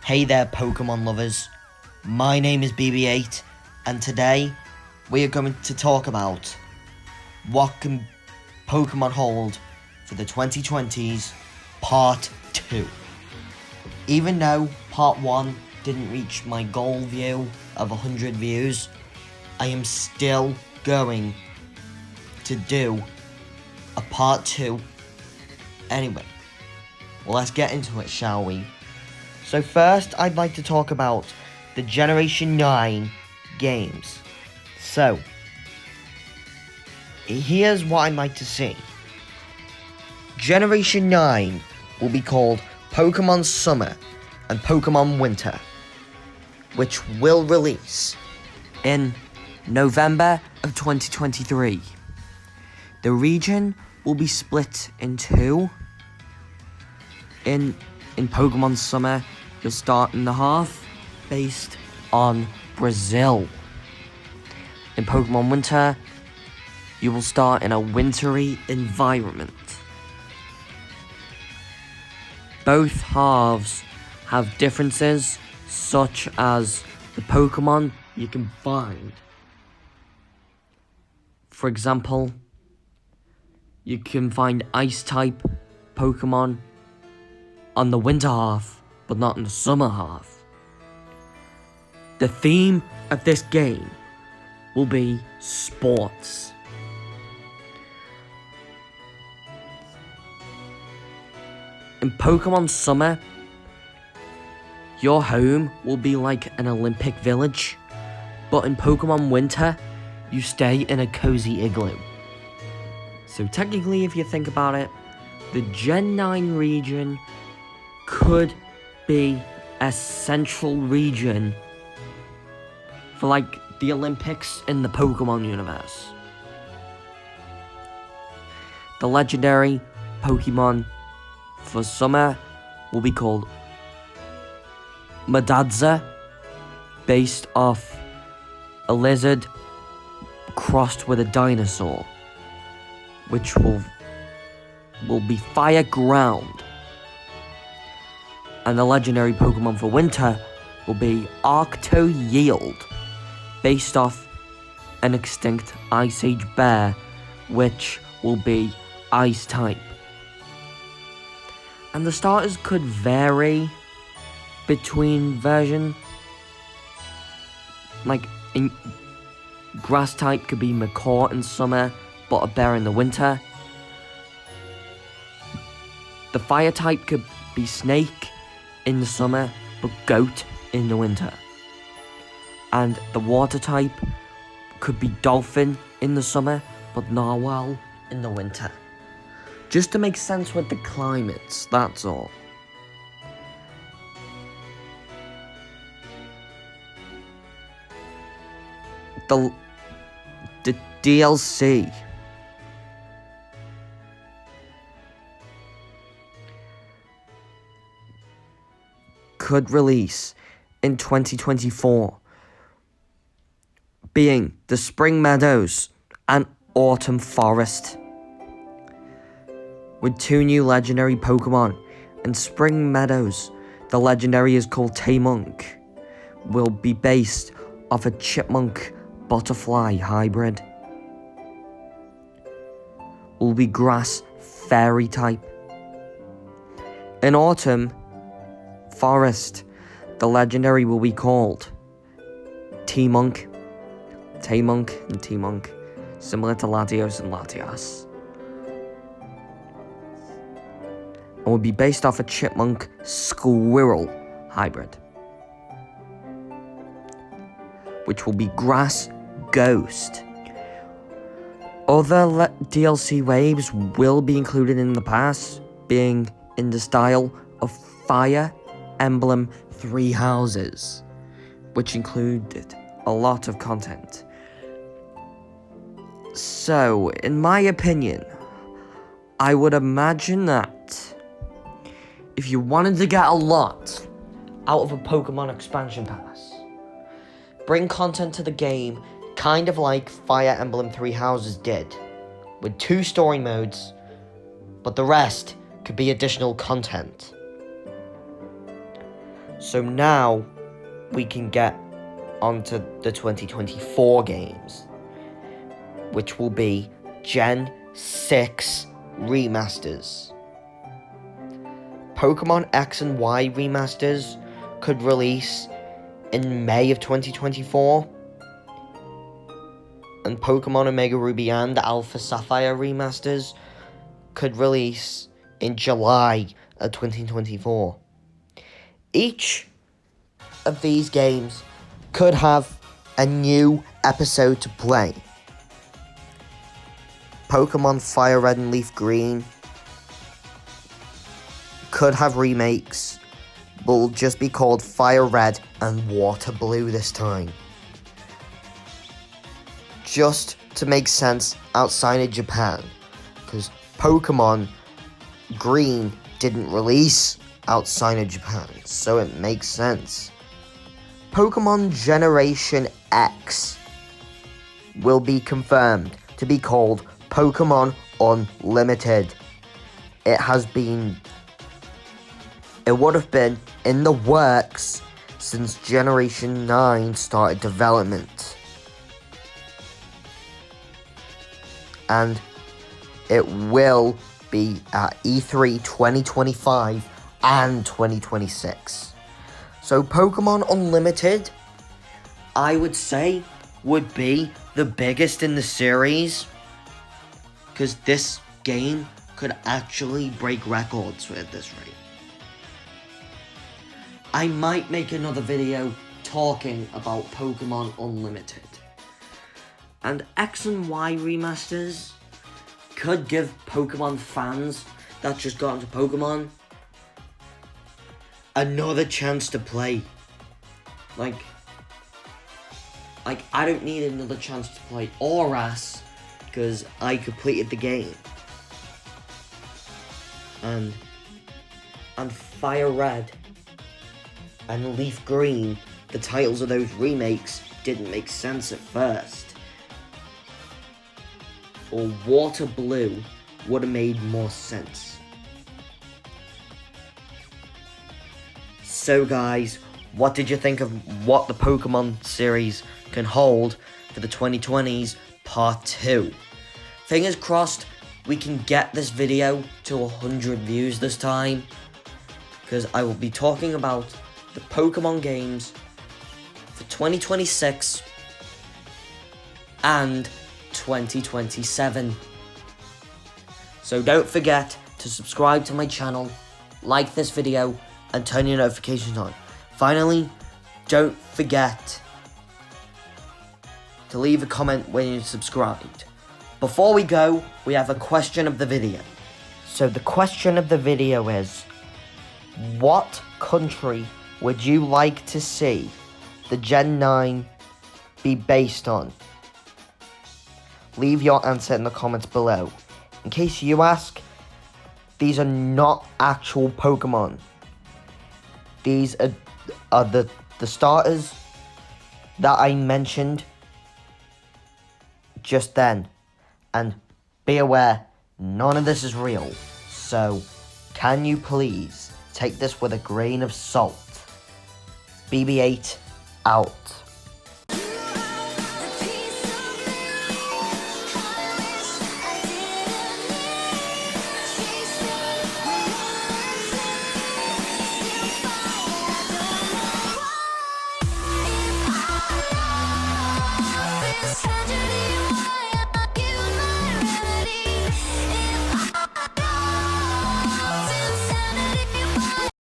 Hey there, Pokemon lovers. My name is BB8, and today we are going to talk about what can Pokemon hold for the 2020s Part 2. Even though Part 1 didn't reach my goal view of 100 views, I am still going to do a Part 2 anyway. Well, let's get into it, shall we? So first, I'd like to talk about the Generation 9 games. So, here's what I'd like to see. Generation 9 will be called Pokemon Summer and Pokemon Winter, which will release in November of 2023. The region will be split in two. In Pokemon Summer, you'll start in the Hearth, based on Brazil. In Pokemon Winter, you will start in a wintry environment. Both halves have differences, such as the Pokemon you can find. For example, you can find Ice-type Pokemon on the Winter half, but not in the Summer half. The theme of this game will be sports. In Pokemon Summer, your home will be like an Olympic village, but in Pokemon Winter, you stay in a cozy igloo. So technically, if you think about it, the Gen 9 region could be a central region for like the Olympics in the Pokemon universe. The legendary Pokemon for summer will be called Madadza, based off a lizard crossed with a dinosaur, which will be fire ground. And the legendary Pokemon for winter will be Yield, based off an extinct Ice Age bear, which will be Ice type. And the starters could vary between version. Like, in Grass type could be Macaw in summer, but a bear in the winter. The Fire type could be Snake in the summer, but Goat in the winter. And the Water type could be Dolphin in the summer, but Narwhal in the winter. Just to make sense with the climates, that's all. The DLC could release in 2024, being the Spring Meadows and Autumn Forest, with two new legendary Pokemon. In Spring Meadows, the legendary is called Taymunk, will be based off a Chipmunk Butterfly hybrid. Will be Grass Fairy type. In Autumn Forest, the legendary will be called Taymunk, and T-Monk, similar to Latios and Latias. And will be based off a Chipmunk Squirrel hybrid, which will be Grass Ghost. Other DLC waves will be included in the pass, being in the style of Fire Emblem 3 Houses, which included a lot of content. So, in my opinion, I would imagine that if you wanted to get a lot out of a Pokemon expansion pass, bring content to the game kind of like Fire Emblem 3 Houses did, with 2 story modes, but the rest could be additional content. So now we can get onto the 2024 games, which will be Gen 6 Remasters. Pokemon X and Y Remasters could release in May of 2024. And Pokemon Omega Ruby and Alpha Sapphire Remasters could release in July of 2024. Each of these games could have a new episode to play. Pokemon Fire Red and Leaf Green could have remakes, but will just be called Fire Red and Water Blue this time. Just to make sense outside of Japan, because Pokemon Green didn't release outside of Japan, so it makes sense. Pokemon Generation X will be confirmed to be called Pokemon Unlimited. It would have been in the works since Generation 9 started development. And it will be at E3 2025 and 2026. So Pokemon Unlimited, I would say, would be the biggest in the series, because this game could actually break records at this rate. I might make another video talking about Pokemon Unlimited. And X and Y Remasters could give Pokemon fans that just got into Pokemon another chance to play. Like I don't need another chance to play Auras, because I completed the game. And Fire Red and Leaf Green, the titles of those remakes didn't make sense at first. Or Water Blue would have made more sense. So guys, what did you think of what the Pokemon series can hold for the 2020s Part 2? Fingers crossed we can get this video to 100 views this time, because I will be talking about the Pokemon games for 2026 and 2027. So don't forget to subscribe to my channel, like this video, and turn your notifications on. Finally, don't forget to leave a comment when you're subscribed. Before we go, we have a question of the video. So the question of the video is, what country would you like to see the Gen 9 be based on? Leave your answer in the comments below. In case you ask, these are not actual Pokemon. These are the starters that I mentioned just then. And be aware, none of this is real. So, can you please take this with a grain of salt? BB8 out.